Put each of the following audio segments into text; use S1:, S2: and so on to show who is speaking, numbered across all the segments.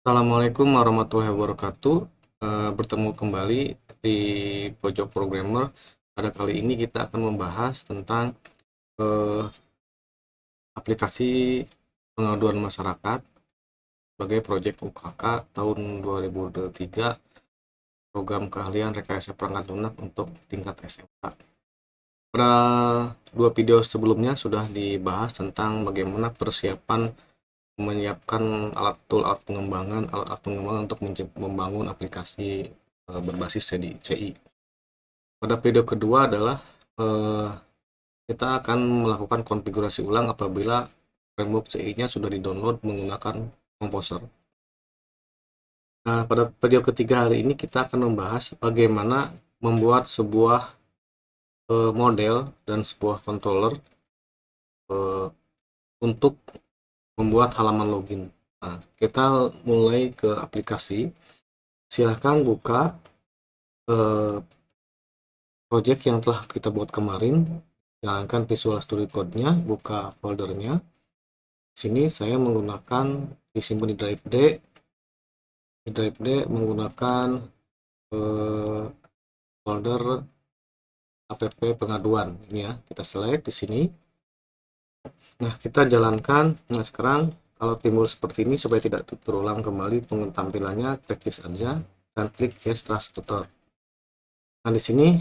S1: Assalamualaikum warahmatullahi wabarakatuh. Bertemu kembali di Pojok Programmer. Pada kali ini kita akan membahas tentang eh, aplikasi pengaduan masyarakat sebagai proyek UKK tahun 2023, program keahlian rekayasa perangkat lunak untuk tingkat SMK. Pada dua video sebelumnya sudah dibahas tentang bagaimana persiapan menyiapkan alat pengembangan untuk membangun aplikasi berbasis CI. Pada video kedua adalah eh, kita akan melakukan konfigurasi ulang apabila framework CI-nya sudah di-download menggunakan Composer. Nah, pada video ketiga hari ini kita akan membahas bagaimana membuat sebuah model dan sebuah controller eh, untuk membuat halaman login. Nah, kita mulai ke aplikasi. Silahkan buka eh, project yang telah kita buat kemarin, jalankan Visual Studio Code-nya, buka foldernya. Sini saya menggunakan disimpan di drive D. Di drive D menggunakan eh, folder app pengaduan. Ini ya, kita select di sini. Nah, kita jalankan. Nah, sekarang kalau timbul seperti ini supaya tidak terulang kembali tampilannya, klik this aja dan klik Yes Trust Tutor. Nah, di sini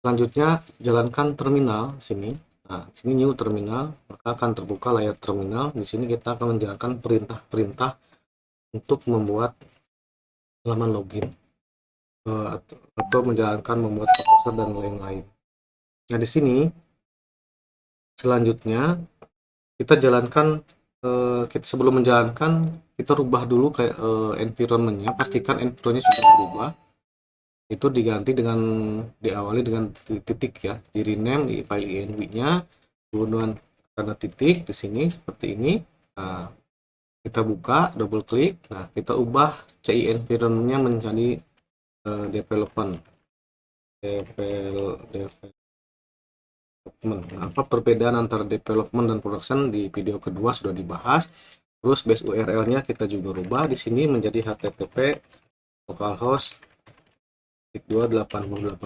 S1: selanjutnya jalankan terminal sini. Nah, sini new terminal, maka akan terbuka layar terminal. Di sini kita akan menjalankan perintah-perintah untuk membuat halaman login atau menjalankan membuat browser dan lain-lain. Nah, di sini selanjutnya kita jalankan sebelum menjalankan kita rubah dulu kayak environment-nya, pastikan environment-nya sudah berubah. Itu diganti dengan diawali dengan titik ya, di rename di file env-nya, kemudian tanda titik di sini seperti ini. Nah, kita buka, double klik. Nah, kita ubah CI environment-nya menjadi development. Nah, apa perbedaan antara development dan production di video kedua sudah dibahas. Terus base URL-nya kita juga rubah di sini menjadi http localhost 2.80.80.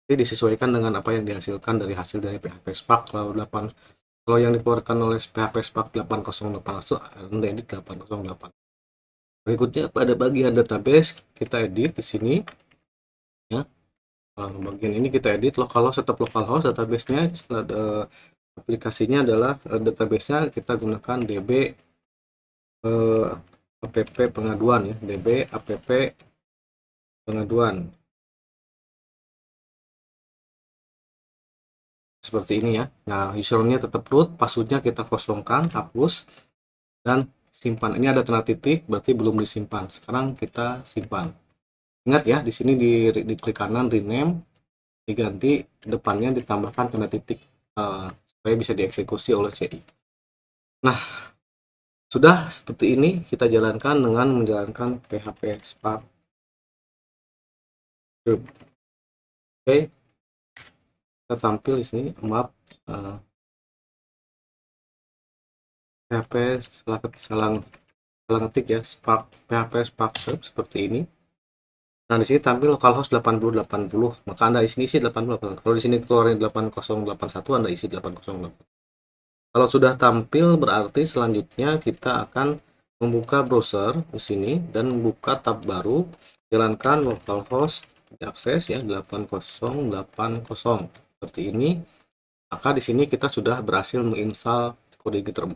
S1: Jadi disesuaikan dengan apa yang dihasilkan dari hasil dari PHP Spark. Kalau yang dikeluarkan oleh PHP Spark 808 itu Anda edit 808. Berikutnya pada bagian database kita edit di sini ya. Bagian ini kita edit localhost, tetap localhost, database-nya aplikasinya adalah database-nya kita gunakan DB app pengaduan ya, DB app pengaduan. Seperti ini ya. Nah, username-nya tetap root, password-nya kita kosongkan, hapus, dan simpan. Ini ada tanda titik, berarti belum disimpan. Sekarang kita simpan. Ingat ya, di sini di klik kanan rename, diganti depannya ditambahkan tanda titik supaya bisa dieksekusi oleh CI. Nah, sudah seperti ini kita jalankan dengan menjalankan PHP Spark. Oke, kita tampil di sini map PHP salah ketik ya, Spark PHP Spark seperti ini. Nah, di sini tampil localhost 8080, maka Anda di sini isi 8080. Kalau di sini keluarin 8081, Anda isi 808. Kalau sudah tampil berarti selanjutnya kita akan membuka browser di sini dan membuka tab baru, jalankan localhost diakses ya 8080 seperti ini. Maka di sini kita sudah berhasil menginstal CodeEditor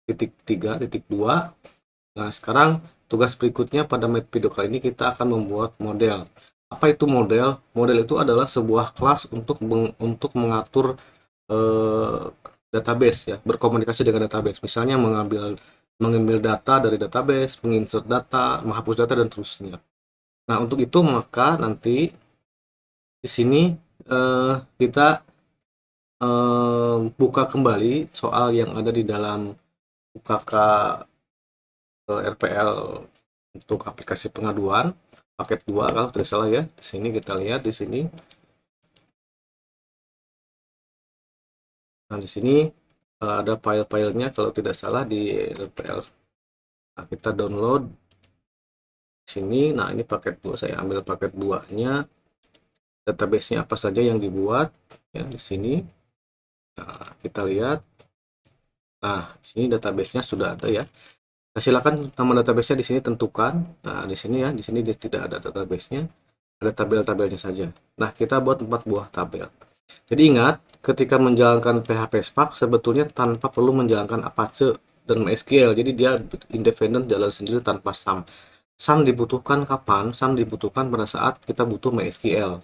S1: 4.3.2. Nah, sekarang tugas berikutnya pada video kali ini kita akan membuat model. Apa itu model? Model itu adalah sebuah kelas untuk mengatur eh, database ya, berkomunikasi dengan database. Misalnya mengambil data dari database, menginsert data, menghapus data dan terusnya. Nah, untuk itu maka nanti di sini kita buka kembali soal yang ada di dalam UKK RPL untuk aplikasi pengaduan paket 2 kalau tidak salah ya. Di sini kita lihat di sini. Nah, di sini ada file-filenya kalau tidak salah di RPL Nah, kita download sini. Nah, ini paket 2, saya ambil paket 2-nya. Database-nya apa saja yang dibuat ya di sini. Nah, kita lihat. Nah, sini database-nya sudah ada ya. Nah, silakan nama database-nya di sini tentukan. Nah, di sini ya, di sini dia tidak ada database-nya, ada tabel-tabelnya saja. Nah, kita buat 4 buah tabel. Jadi ingat, ketika menjalankan PHP Spark sebetulnya tanpa perlu menjalankan Apache dan MySQL. Jadi dia independen, jalan sendiri tanpa SAM. SAM dibutuhkan kapan? SAM dibutuhkan pada saat kita butuh MySQL.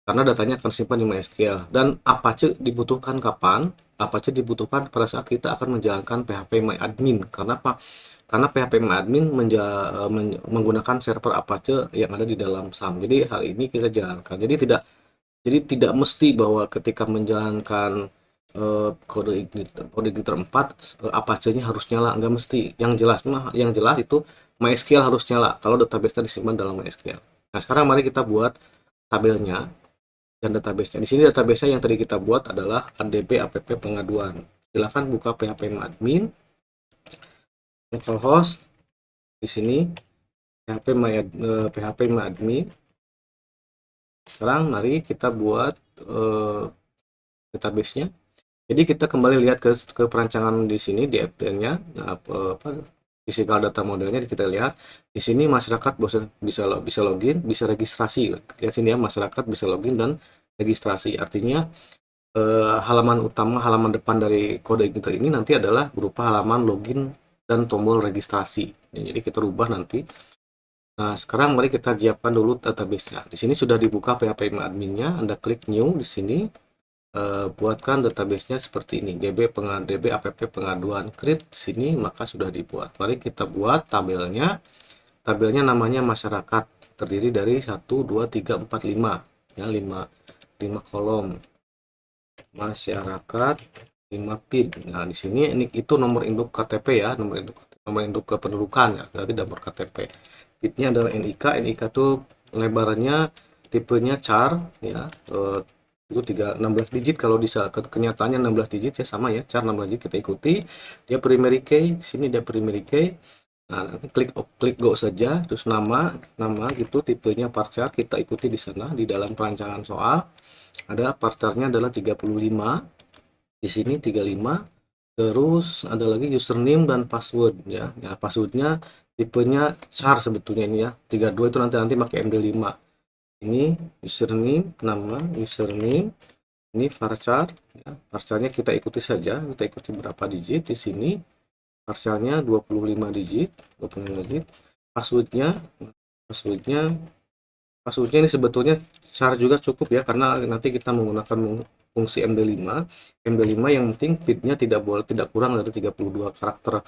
S1: Karena datanya akan simpan di MySQL. Dan Apache dibutuhkan kapan? Apache dibutuhkan pada saat kita akan menjalankan PHP-MyAdmin. Karena apa? Karena PHP-MyAdmin menggunakan server Apache yang ada di dalam SAM. Jadi hari ini kita jalankan. Jadi tidak mesti bahwa ketika menjalankan kode editor 4 Apache-nya harus nyala, nggak mesti. Yang jelas itu MySQL harus nyala kalau database-nya disimpan dalam MySQL. Nah, sekarang mari kita buat tabelnya dan database-nya. Di sini database-nya yang tadi kita buat adalah adb app pengaduan. Silakan buka php-admin, localhost di sini php-admin. Sekarang mari kita buat database-nya. Jadi kita kembali lihat ke perancangan di sini di FDN-nya. Nah, physical data modelnya kita lihat di sini masyarakat bisa login, bisa registrasi. Lihat sini ya, masyarakat bisa login dan registrasi. Artinya halaman utama, halaman depan dari kode editor ini nanti adalah berupa halaman login dan tombol registrasi. Jadi kita rubah nanti. Nah, sekarang mari kita siapkan dulu database-nya. Di sini sudah dibuka PHP-admin-nya, Anda klik new di sini. Buatkan database-nya seperti ini, db app pengaduan create sini, maka sudah dibuat. Mari kita buat tabelnya. Tabelnya namanya masyarakat, terdiri dari 1 2 3 4 5 ya, 5 kolom. Masyarakat 5 PIN. Nah, di sini itu nomor induk KTP ya, nomor induk kependudukan ya, berarti nomor KTP. PIN-nya adalah NIK. NIK itu lebarannya tipenya char ya, itu 16 digit. Kalau bisa kenyataannya 16 digit ya, sama ya, char 16 digit. Kita ikuti, dia primary key, sini dia primary key. Nah, nanti klik go saja, terus nama gitu, tipenya parchar kita ikuti di sana. Di dalam perancangan soal ada parcharnya adalah 35, di sini 35. Terus ada lagi username dan password ya. Ya, passwordnya tipenya char sebetulnya ini ya. 32 itu nanti pakai MD5. Ini username, nama username, ini varchar ya. Varcharnya kita ikuti saja, kita ikuti berapa digit di sini. Varcharnya 25 digit, passwordnya ini sebetulnya char juga cukup ya, karena nanti kita menggunakan fungsi MD5 yang penting PIN-nya tidak kurang dari 32 karakter.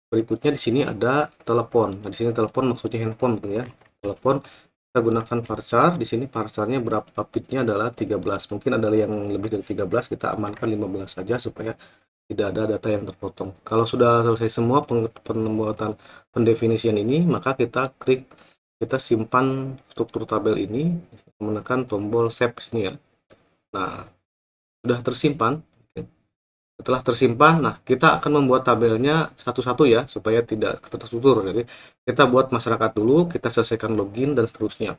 S1: Berikutnya di sini ada telepon. Nah, di sini telepon maksudnya handphone gitu ya. Telepon kita gunakan varchar. Di sini varcharnya berapa, PIN-nya adalah 13. Mungkin ada yang lebih dari 13, kita amankan 15 saja supaya tidak ada data yang terpotong. Kalau sudah selesai semua pembuatan pendefinisian ini, maka kita simpan struktur tabel ini, menekan tombol save sini ya. Nah, sudah tersimpan. Setelah tersimpan, nah kita akan membuat tabelnya satu-satu ya, supaya tidak terstruktur. Jadi kita buat masyarakat dulu, kita selesaikan login dan seterusnya.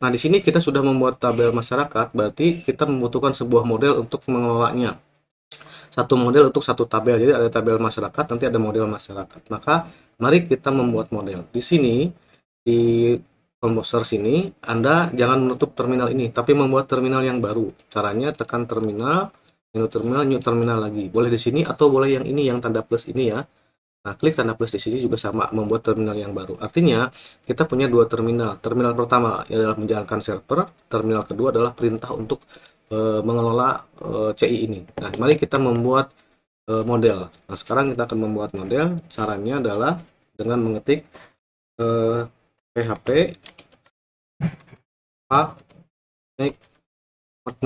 S1: Nah, di sini kita sudah membuat tabel masyarakat, berarti kita membutuhkan sebuah model untuk mengelolanya. Satu model untuk satu tabel. Jadi ada tabel masyarakat, nanti ada model masyarakat. Maka mari kita membuat model. Di sini di komposer sini Anda jangan menutup terminal ini, tapi membuat terminal yang baru. Caranya tekan terminal, new terminal lagi. Boleh di sini atau boleh yang ini, yang tanda plus ini ya. Nah, klik tanda plus di sini juga sama, membuat terminal yang baru. Artinya kita punya dua terminal. Terminal pertama adalah menjalankan server, terminal kedua adalah perintah untuk mengelola CI ini. Nah, mari kita membuat model. Nah, sekarang kita akan membuat model. Caranya adalah dengan mengetik PHP make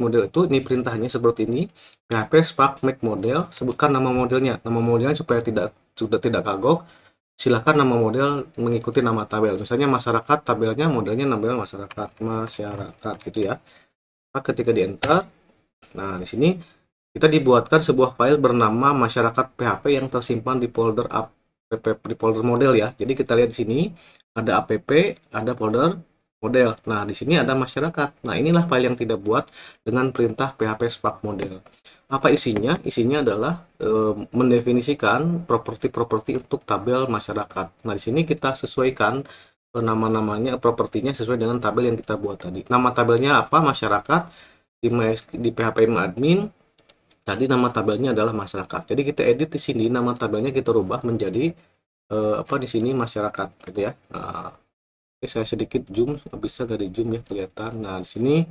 S1: model itu, ini perintahnya seperti ini, PHP Spark make model, sebutkan nama modelnya supaya sudah tidak kagok. Silahkan nama model mengikuti nama tabel, misalnya masyarakat, tabelnya modelnya masyarakat gitu ya. Nah, ketika di enter, nah di sini kita dibuatkan sebuah file bernama masyarakat PHP yang tersimpan di folder di folder model ya. Jadi kita lihat di sini ada app, ada folder model. Nah, di sini ada masyarakat. Nah, inilah file yang kita buat dengan perintah php spark model. Apa isinya? Isinya adalah mendefinisikan properti-properti untuk tabel masyarakat. Nah, di sini kita sesuaikan nama-namanya, propertinya sesuai dengan tabel yang kita buat tadi. Nama tabelnya apa? Masyarakat. Di PHP admin tadi nama tabelnya adalah masyarakat. Jadi kita edit di sini, nama tabelnya kita rubah menjadi apa di sini masyarakat gitu ya. Oke, saya sedikit zoom, bisa dari zoom ya kelihatan. Nah, di sini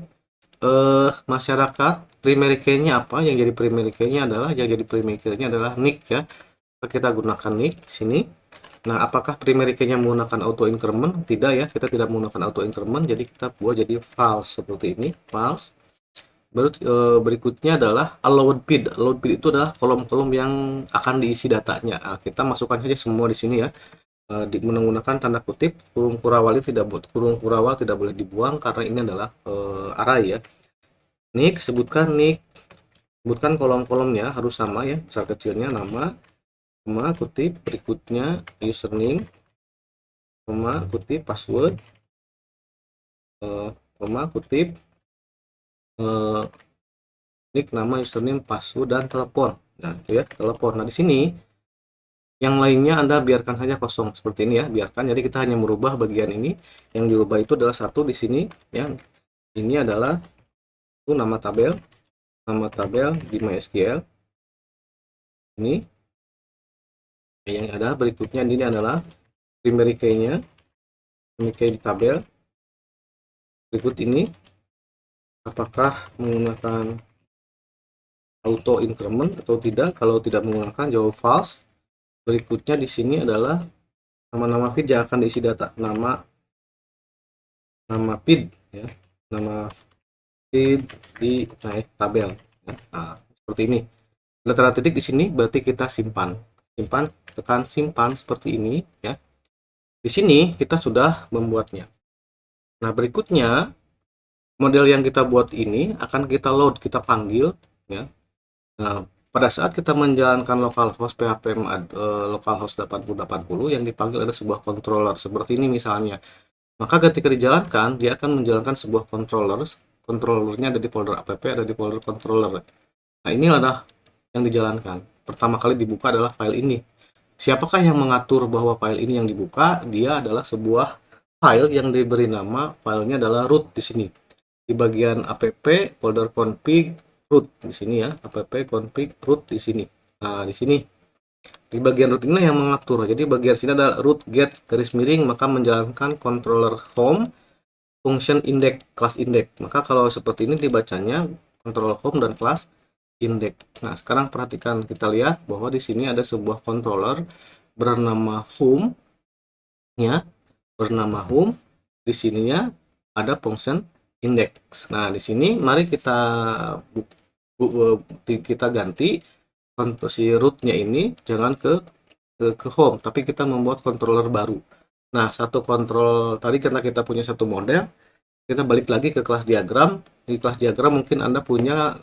S1: masyarakat primary key-nya apa? Yang jadi primary key-nya adalah nick ya. Kita gunakan nick di sini. Nah, apakah primary key-nya menggunakan auto increment? Tidak ya, kita tidak menggunakan auto increment, jadi kita buat jadi false seperti ini, false. Berikutnya adalah allowed feed. Allowed feed itu adalah kolom-kolom yang akan diisi datanya. Nah, kita masukkan saja semua di sini ya. Menggunakan tanda kutip, kurung kurawal tidak boleh dibuang karena ini adalah array ya. Nick, sebutkan kolom-kolomnya harus sama ya, besar kecilnya, nama, koma, kutip, berikutnya username, koma, kutip, password, koma, kutip, nick, nama, username, password, dan telepon. Nah, itu ya, telepon. Nah, di sini yang lainnya Anda biarkan saja kosong seperti ini ya, biarkan. Jadi kita hanya merubah bagian ini. Yang dirubah itu adalah satu di sini ya. Ini adalah itu nama tabel di MySQL. Ini yang ada berikutnya, ini adalah primary key-nya, primary key di tabel. Berikut ini apakah menggunakan auto increment atau tidak. Kalau tidak menggunakan, jawab false. Berikutnya di sini adalah nama-nama feed yang akan diisi data, nama feed ya, nama feed di tabel ya. Nah, seperti ini. Tanda titik di sini berarti kita simpan, tekan simpan seperti ini ya. Di sini kita sudah membuatnya. Nah, berikutnya model yang kita buat ini akan kita load, kita panggil ya. Nah, pada saat kita menjalankan localhost PHP localhost 8080 yang dipanggil ada sebuah controller seperti ini misalnya. Maka ketika dijalankan, dia akan menjalankan sebuah controllernya ada di folder app, ada di folder controller. Nah, ini adalah yang dijalankan. Pertama kali dibuka adalah file ini. Siapakah yang mengatur bahwa file ini yang dibuka? Dia adalah sebuah file yang diberi nama, filenya adalah root di sini. Di bagian app, folder config, root di sini ya, app config root di sini. Nah, di sini di bagian root inilah yang mengatur. Jadi bagian sini adalah root get garis miring, maka menjalankan controller home function index class index. Maka kalau seperti ini dibacanya controller home dan class index. Nah, sekarang perhatikan, kita lihat bahwa di sini ada sebuah controller bernama home ya, di sininya ada function index. Nah, di sini mari kita ganti si rootnya ini jangan ke home, tapi kita membuat controller baru. Nah, satu kontrol tadi karena kita punya satu model, kita balik lagi ke kelas diagram. Di kelas diagram mungkin Anda punya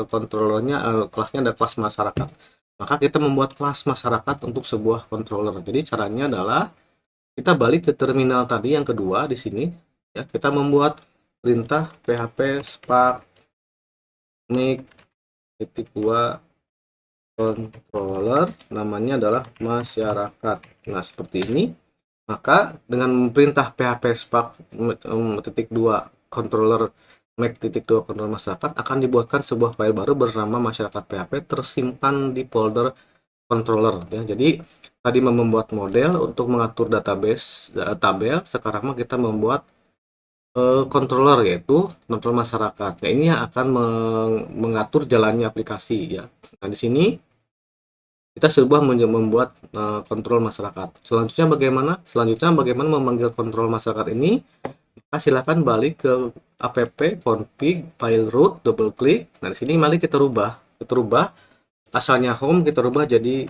S1: controllernya, kelasnya ada kelas masyarakat. Maka kita membuat kelas masyarakat untuk sebuah controller. Jadi caranya adalah kita balik ke terminal tadi yang kedua di sini ya, kita membuat perintah php spark make -2 controller, namanya adalah masyarakat. Nah, seperti ini. Maka dengan perintah php spark -2 controller make -2 controller masyarakat akan dibuatkan sebuah file baru bernama masyarakat PHP tersimpan di folder controller ya. Jadi tadi membuat model untuk mengatur database tabel, sekarang kita membuat controller yaitu kontrol masyarakat. Nah, ini yang akan mengatur jalannya aplikasi ya. Nah, di sini kita sebuah membuat kontrol masyarakat. Selanjutnya bagaimana memanggil kontrol masyarakat ini? Maka silakan balik ke app config file root, double klik. Nah, di sini mari kita rubah. Asalnya home kita rubah jadi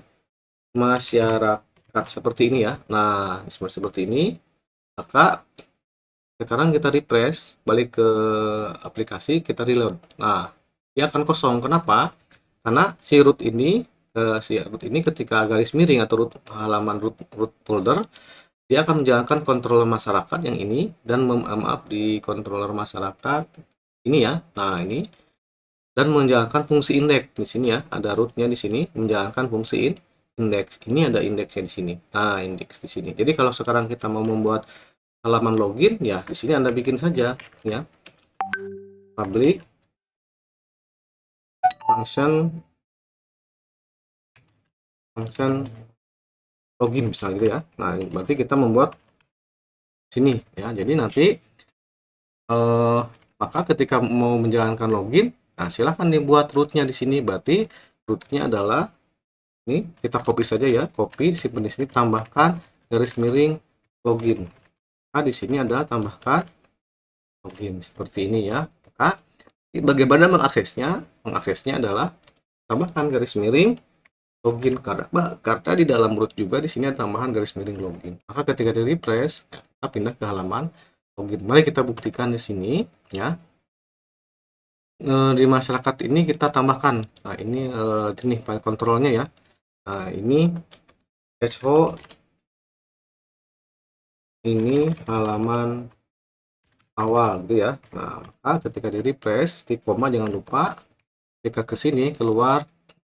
S1: masyarakat seperti ini ya. Nah, seperti ini. Maka sekarang kita refresh, balik ke aplikasi, kita reload. Nah, dia akan kosong. Kenapa? Karena si root ini si root ini ketika garis miring atau root halaman root folder, dia akan menjalankan controller masyarakat yang ini dan maaf di controller masyarakat ini ya. Nah, ini dan menjalankan fungsi indeks di sini ya. Ada rootnya di sini menjalankan fungsi indeks. Ini ada indeksnya di sini. Nah, indeks di sini. Jadi kalau sekarang kita mau membuat halaman login ya, di sini Anda bikin saja ya. Public function login misalnya gitu ya. Nah, berarti kita membuat sini ya. Jadi nanti maka ketika mau menjalankan login, nah silahkan dibuat rootnya di sini. Berarti rootnya adalah ini, kita copy saja ya, copy, simpan di sini, tambahkan garis miring login. Nah, di sini ada tambahkan login seperti ini ya. Maka bagaimana mengaksesnya? Mengaksesnya adalah tambahkan garis miring login, karena di dalam root juga di sini ada tambahan garis miring login. Maka ketika di refresh, ya, kita pindah ke halaman login. Mari kita buktikan di sini ya. Di masyarakat ini kita tambahkan. Nah, ini file kontrolnya ya. Nah, ini SO, ini halaman awal gitu ya. Nah, maka ketika di refresh, di koma jangan lupa, ketika ke sini keluar,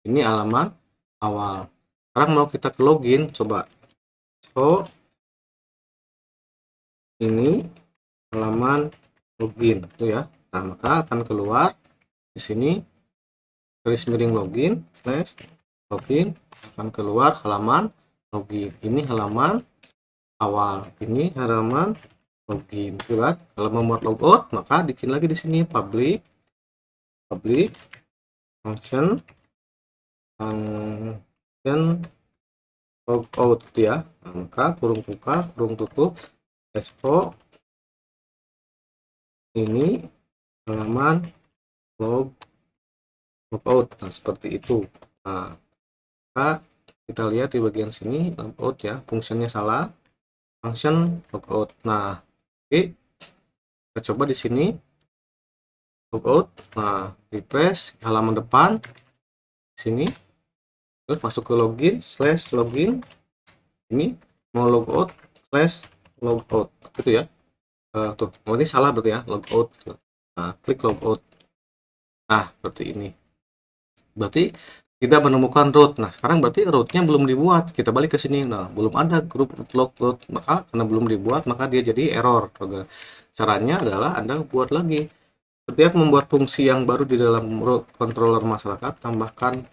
S1: ini halaman awal. Sekarang mau kita ke login, coba. So, ini halaman login itu ya. Nah, maka akan keluar di sini garis miring login slash login, akan keluar halaman login. Ini halaman awal, ini halaman login gitu kan. Kalau membuat logout, maka bikin lagi di sini public function logout gitu ya. Nah, maka kurung buka kurung tutup expo, ini halaman logout. Nah, seperti itu. Nah, maka kita lihat di bagian sini logout ya, fungsinya salah, function logout. Nah, oke, kita coba di sini logout. Nah, refresh halaman depan sini, terus masuk ke login slash login, ini mau logout slash logout gitu ya. Tuh, oh ini salah berarti ya, logout. Nah, klik logout. Nah, seperti ini. Berarti kita menemukan root. Nah, sekarang berarti rootnya belum dibuat. Kita balik ke sini. Nah, belum ada grup logout. Maka karena belum dibuat, maka dia jadi error. Caranya adalah Anda buat lagi. Setiap membuat fungsi yang baru di dalam controller masyarakat, tambahkan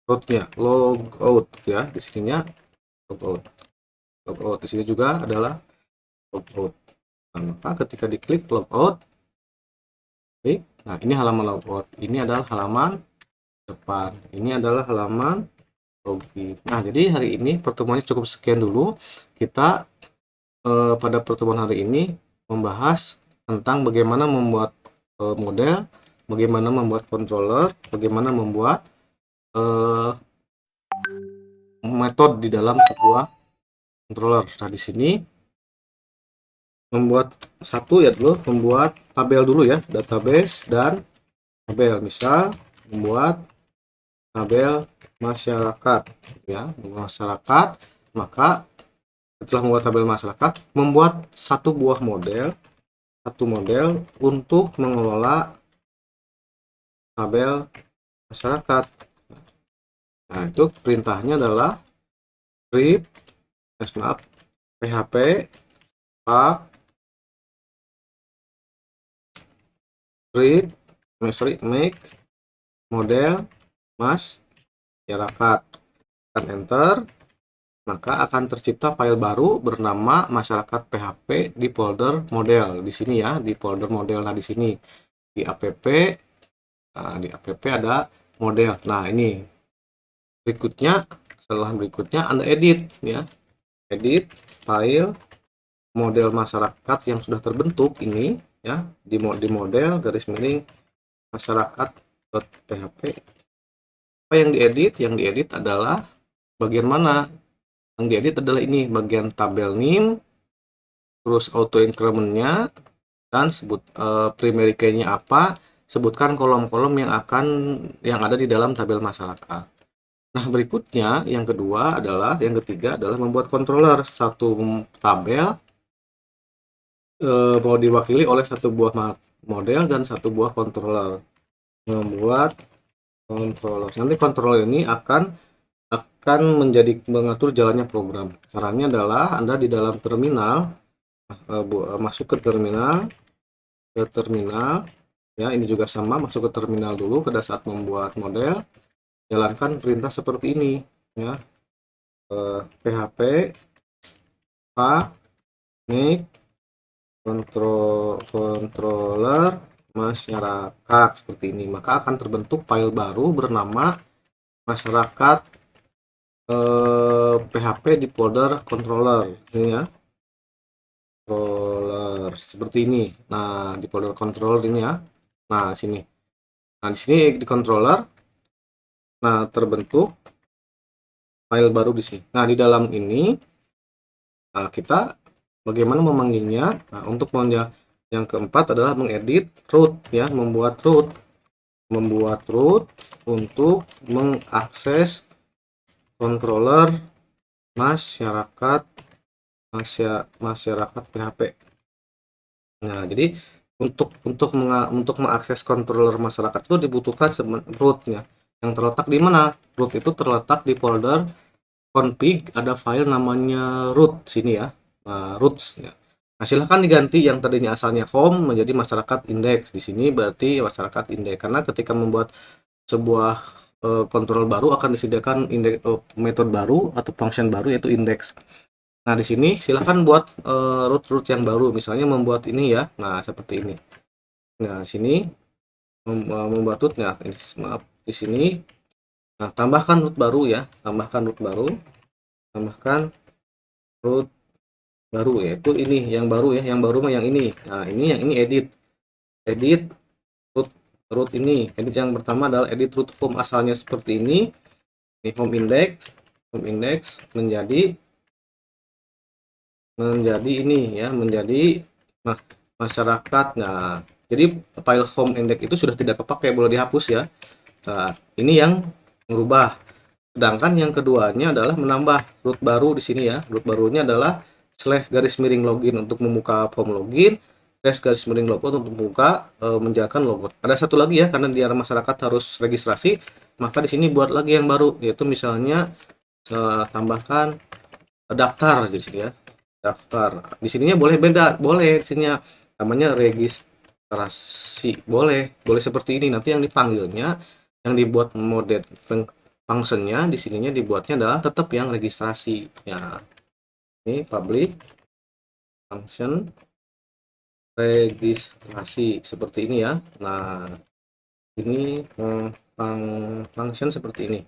S1: rootnya logout ya. Di sininya logout. Di sini juga adalah logout. Nah, maka ketika diklik logout, nah ini halaman logout, ini adalah halaman depan, ini adalah halaman login. Nah, jadi hari ini pertemuannya cukup sekian dulu. Kita pada pertemuan hari ini membahas tentang bagaimana membuat model, bagaimana membuat controller, bagaimana membuat metode di dalam sebuah controller. Nah, di sini membuat satu ya dulu, membuat tabel dulu ya, database dan tabel. Misal membuat tabel masyarakat ya, masyarakat. Maka setelah membuat tabel masyarakat, membuat satu model untuk mengelola tabel masyarakat. Nah, itu perintahnya adalah script php make model masyarakat, dan enter, maka akan tercipta file baru bernama masyarakat PHP di folder model di sini ya, di folder model. Nah, di sini di app, nah, di app ada model. Nah, ini berikutnya, setelah berikutnya Anda edit ya, edit file model masyarakat yang sudah terbentuk ini ya, di model garis miring masyarakat.php. Apa yang diedit? Yang diedit adalah bagian mana? Yang diedit adalah ini, bagian tabel name, terus auto incrementnya, dan sebut primary key-nya apa, sebutkan kolom-kolom yang ada di dalam tabel masyarakat. Nah, berikutnya yang ketiga adalah membuat controller. Satu tabel mau diwakili oleh satu buah model dan satu buah controller. Membuat controller. Nanti controller ini akan mengatur jalannya program. Caranya adalah Anda di dalam terminal masuk ke terminal ya, ini juga sama, masuk ke terminal dulu pada saat membuat model, jalankan perintah seperti ini ya, php make controller masyarakat seperti ini, maka akan terbentuk file baru bernama masyarakat php di folder controller ini ya, controller seperti ini. Nah, di folder controller ini ya, nah sini, nah di sini di controller, nah terbentuk file baru di sini. Nah, di dalam ini kita bagaimana memanggilnya. Nah, untuk yang keempat adalah mengedit root ya, membuat root untuk mengakses controller masyarakat PHP. Nah, jadi untuk mengakses controller masyarakat itu dibutuhkan rootnya. Yang terletak di mana? Root itu terletak di folder config, ada file namanya root sini ya. Nah, roots ya. Nah, silahkan diganti yang tadinya asalnya home menjadi masyarakat index. Di sini berarti masyarakat index, karena ketika membuat sebuah kontrol baru akan disediakan metode baru atau function baru yaitu index. Nah, di sini silahkan buat root yang baru, misalnya membuat ini ya. Nah, seperti ini. Nah, di sini membuat rootnya. Maaf, di sini. Nah, tambahkan root baru ya, tambahkan root baru yaitu ini yang baru ya, yang baru yang ini. Nah, yang ini edit root ini. Edit yang pertama adalah edit root home, asalnya seperti ini. Ini home index menjadi ini ya, menjadi masyarakat. Nah, jadi file home index itu sudah tidak kepakai, boleh dihapus ya. Nah, ini yang merubah. Sedangkan yang keduanya adalah menambah root baru di sini ya. Root barunya adalah /login untuk membuka form login, /logout untuk membuka menjalankan logout. Ada satu lagi ya, karena di area masyarakat harus registrasi, maka di sini buat lagi yang baru, yaitu misalnya tambahkan daftar di sini ya. Daftar. Di sininya boleh beda, boleh di sininya namanya registrasi, boleh seperti ini. Nanti yang dipanggilnya, yang dibuat mode functionnya di sininya dibuatnya adalah tetap yang registrasi ya. Ini public function registrasi seperti ini ya. Nah, ini function seperti ini,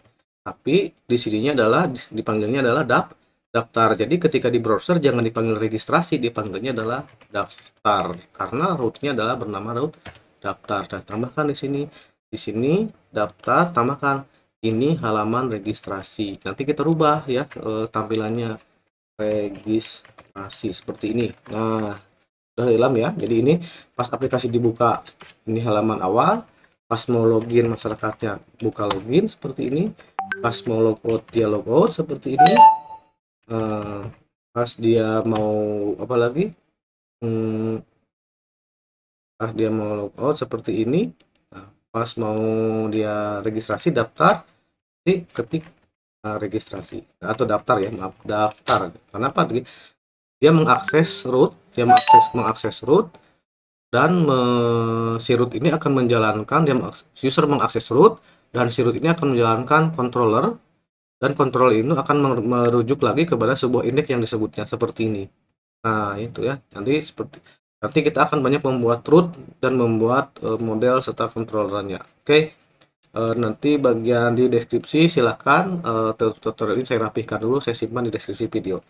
S1: tapi di sininya adalah dipanggilnya adalah daftar. Jadi ketika di browser jangan dipanggil registrasi, dipanggilnya adalah daftar, karena rootnya adalah bernama root daftar. Dan tambahkan di sini daftar, tambahkan ini halaman registrasi. Nanti kita rubah ya tampilannya registrasi seperti ini. Nah, udah dalam ya. Jadi ini pas aplikasi dibuka, ini halaman awal. Pas mau login masyarakatnya buka login seperti ini. Pas mau logout dia logout seperti ini. Pas dia mau apa lagi? Pas dia mau logout seperti ini. Nah, pas mau dia registrasi daftar, ketik registrasi atau daftar ya, maaf, daftar. Kenapa? Dia mengakses root, root, dan si root ini akan menjalankan, user mengakses root, dan si root ini akan menjalankan controller, dan controller ini akan merujuk lagi kepada sebuah indeks yang disebutnya seperti ini. Nah, itu ya. Nanti kita akan banyak membuat root dan membuat model serta controllernya. Oke. Nanti bagian di deskripsi silahkan tutorial ini saya rapihkan dulu, saya simpan di deskripsi video.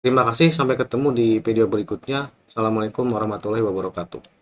S1: Terima kasih, sampai ketemu di video berikutnya. Assalamualaikum warahmatullahi wabarakatuh.